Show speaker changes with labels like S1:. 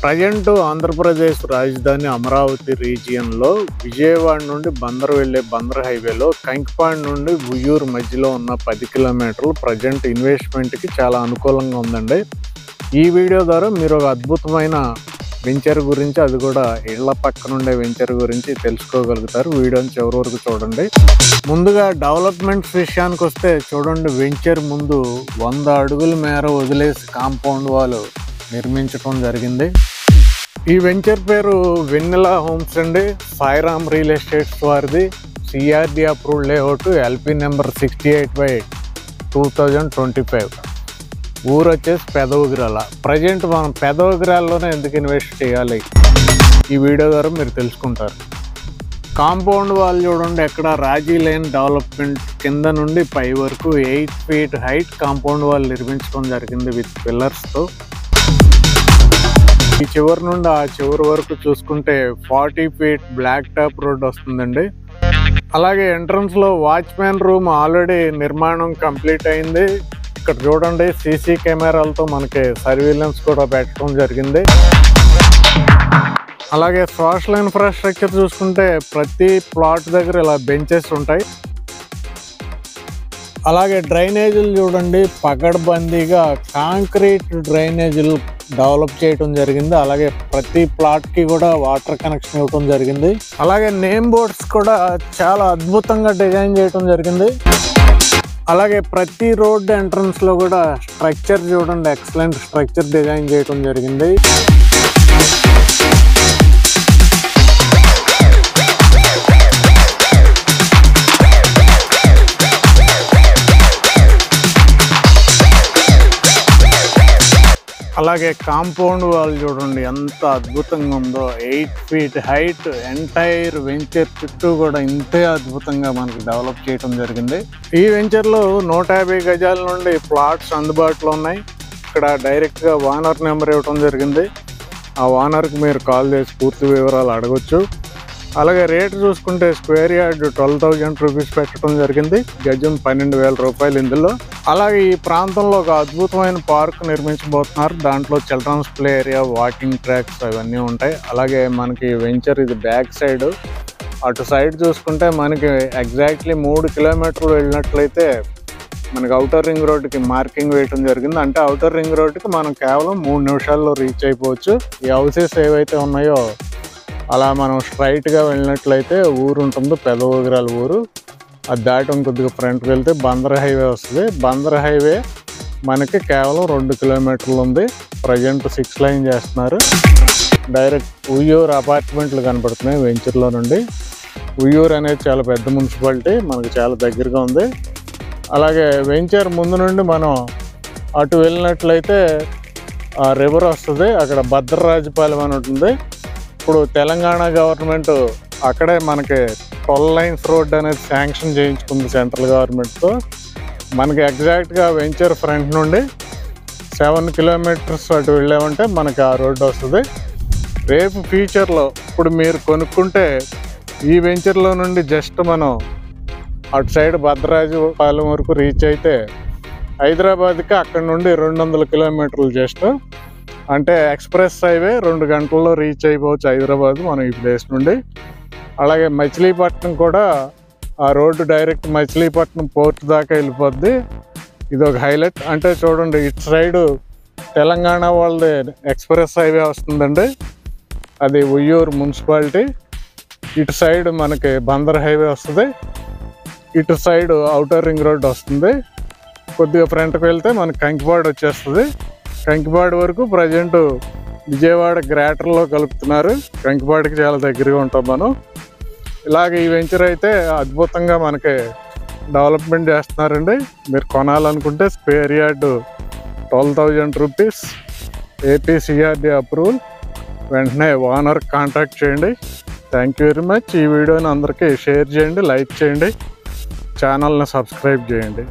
S1: Present Andhra Pradesh రాజధాని అమరావతి రీజియన్లో విజయవాడ నుండి బందర్ వెళ్ళే బందర్ హైవేలో కంకిపాడు నుండి ఉయ్యూరు మధ్యలో ఉన్న 10 కిలోమీటర్లు ప్రజెంట్ ఇన్వెస్ట్మెంట్కి చాలా అనుకూలంగా ఉందండి. ఈ వీడియో ద్వారా మీరు ఒక అద్భుతమైన వెంచర్ గురించి, అది కూడా ఇళ్ల పక్కన ఉండే వెంచర్ గురించి తెలుసుకోగలుగుతారు. వీడియోని చివరి వరకు చూడండి. ముందుగా డెవలప్మెంట్స్ విషయానికి వస్తే చూడండి, వెంచర్ ముందు 100 అడుగుల మేర వదిలేసి కాంపౌండ్ వాల్ నిర్మించడం జరిగింది. ఈ వెంచర్ పేరు వెన్నెల హోమ్స్ అండి. సాయిరామ్ రియల్ ఎస్టేట్స్ వారిది. CRD approved layout, LP number 68/2025. ఊరు వచ్చేసి పెదవగిరాల. ప్రజెంట్ మనం పెదవగిరాల్లోనే ఎందుకు ఇన్వెస్ట్ చేయాలి, ఈ వీడియో ద్వారా మీరు తెలుసుకుంటారు. కాంపౌండ్ వాల్ చూడండి, ఎక్కడ రాజీ లేన్ డెవలప్మెంట్ కింద నుండి పై వరకు 8 ఫీట్ హైట్ కాంపౌండ్ వాల్ నిర్మించడం జరిగింది విత్ పిల్లర్స్తో. ఈ చివరి నుండి ఆ చివరి వరకు చూసుకుంటే 40 ఫీట్ బ్లాక్ టాప్ రోడ్ వస్తుందండి. అలాగే ఎంట్రన్స్ లో వాచ్మెన్ రూమ్ ఆల్రెడీ నిర్మాణం కంప్లీట్ అయింది. ఇక్కడ చూడండి, సీసీ కెమెరాలతో మనకి సర్వీలెన్స్ కూడా పెట్టడం జరిగింది. అలాగే సోషల్ ఇన్ఫ్రాస్ట్రక్చర్ చూసుకుంటే ప్రతి ప్లాట్ దగ్గర ఇలా బెంచెస్ ఉంటాయి. అలాగే డ్రైనేజీలు చూడండి, పకడ్బందీగా కాంక్రీట్ డ్రైనేజీలు డెవలప్ చేయడం జరిగింది. అలాగే ప్రతి ప్లాట్కి కూడా వాటర్ కనెక్షన్ ఇవ్వడం జరిగింది. అలాగే నేమ్ బోర్డ్స్ కూడా చాలా అద్భుతంగా డిజైన్ చేయడం జరిగింది. అలాగే ప్రతి రోడ్ ఎంట్రన్స్ లో కూడా స్ట్రక్చర్ చూడండి, ఎక్సలెంట్ స్ట్రక్చర్ డిజైన్ చేయడం జరిగింది. అలాగే కాంపౌండ్ వాల్ చూడండి ఎంత అద్భుతంగా ఉందో. 8 ఫీట్ హైట్ ఎంటైర్ వెంచర్ చుట్టూ కూడా ఇంతే అద్భుతంగా మనకి డెవలప్ చేయడం జరిగింది. ఈ వెంచర్లో 150 గజాల నుండి ప్లాట్స్ అందుబాటులో ఉన్నాయి. ఇక్కడ డైరెక్ట్గా ఓనర్ నెంబర్ ఇవ్వడం జరిగింది. ఆ ఓనర్కి మీరు కాల్ చేసి పూర్తి వివరాలు అడగొచ్చు. అలాగే రేటు చూసుకుంటే స్క్వేర్ యార్డ్ 12,000 రూపీస్ పెట్టడం జరిగింది. గజం 12,000 రూపాయలు ఇందులో. అలాగే ఈ ప్రాంతంలో ఒక అద్భుతమైన పార్క్ నిర్మించబోతున్నారు. దాంట్లో children's play area, walking tracks అవన్నీ ఉంటాయి. అలాగే మనకి వెంచర్ ఇది బ్యాక్ సైడ్. అటు సైడ్ చూసుకుంటే మనకి ఎగ్జాక్ట్లీ 3 కిలోమీటర్లు వెళ్ళినట్లయితే మనకి అవుటర్ రింగ్ రోడ్డుకి మార్కింగ్ వేయడం జరిగింది. అంటే అవుటర్ రింగ్ రోడ్డుకి మనం కేవలం 3 నిమిషాల్లో రీచ్ అయిపోవచ్చు. ఈ హౌసెస్ ఏవైతే ఉన్నాయో అలా మనం స్ట్రైట్గా వెళ్ళినట్లయితే ఊరు ఉంటుంది, పెదవగిరాల ఊరు. అది దాటం కొద్దిగా ఫ్రంట్కి వెళ్తే బందర్ హైవే వస్తుంది. బందర్ హైవే మనకి కేవలం 2 కిలోమీటర్లు ఉంది. ప్రజెంట్ 6 లైన్ చేస్తున్నారు. డైరెక్ట్ ఉయ్యూరు అపార్ట్మెంట్లు కనపడుతున్నాయి వెంచర్లో నుండి. ఉయ్యూరు అనేది చాలా పెద్ద మున్సిపాలిటీ, మనకు చాలా దగ్గరగా ఉంది. అలాగే వెంచర్ ముందు నుండి మనం అటు వెళ్ళినట్లయితే ఆ రివర్ వస్తుంది. అక్కడ భద్రరాజపాలెం అని ఉంటుంది. ఇప్పుడు తెలంగాణ గవర్నమెంట్ అక్కడే మనకి 12 లైన్స్ రోడ్ అనేది శాంక్షన్ చేయించుకుంది సెంట్రల్ గవర్నమెంట్తో. మనకి ఎగ్జాక్ట్గా వెంచర్ ఫ్రంట్ నుండి 7 కిలోమీటర్స్ అటు వెళ్ళామంటే మనకి ఆ రోడ్డు వస్తుంది. రేపు ఫ్యూచర్లో ఇప్పుడు మీరు కొనుక్కుంటే ఈ వెంచర్లో నుండి జస్ట్ మనం అటు సైడ్ భద్రరాజపాలెం వరకు రీచ్ అయితే హైదరాబాద్కి అక్కడ నుండి 200 కిలోమీటర్లు జస్ట్. అంటే ఎక్స్ప్రెస్ హైవే 2 గంటల్లో రీచ్ అయిపోవచ్చు హైదరాబాద్ మనం ఈ ప్లేస్ నుండి. అలాగే మచిలీపట్నం కూడా ఆ రోడ్డు డైరెక్ట్ మచిలీపట్నం పోర్ట్ దాకా వెళ్ళిపోద్ది. ఇది ఒక హైలైట్. అంటే చూడండి, ఇటు సైడు తెలంగాణ వాళ్ళది ఎక్స్ప్రెస్ హైవే వస్తుందండి, అది ఉయ్యూరు మున్సిపాలిటీ. ఇటు సైడ్ మనకి బందర్ హైవే వస్తుంది. ఇటు సైడ్ అవుటర్ రింగ్ రోడ్ వస్తుంది. కొద్దిగా ఫ్రంట్కి వెళ్తే మనకి కంకిపాడు వచ్చేస్తుంది. కంకిపాడు వరకు ప్రజెంట్ విజయవాడ గ్రేటర్లో కలుపుతున్నారు. కంకిపాడికి చాలా దగ్గరగా ఉంటాం మనం. ఇలాగే ఈ వెంచర్ అయితే అద్భుతంగా మనకి డెవలప్మెంట్ చేస్తున్నారండి. మీరు కొనాలనుకుంటే square yard 12,000 rupees, APCRD approval. వెంటనే ఓనర్ కాంటాక్ట్ చేయండి. Thank you very much. ఈ వీడియోని అందరికీ షేర్ చేయండి, లైక్ చేయండి, ఛానల్ని సబ్స్క్రైబ్ చేయండి.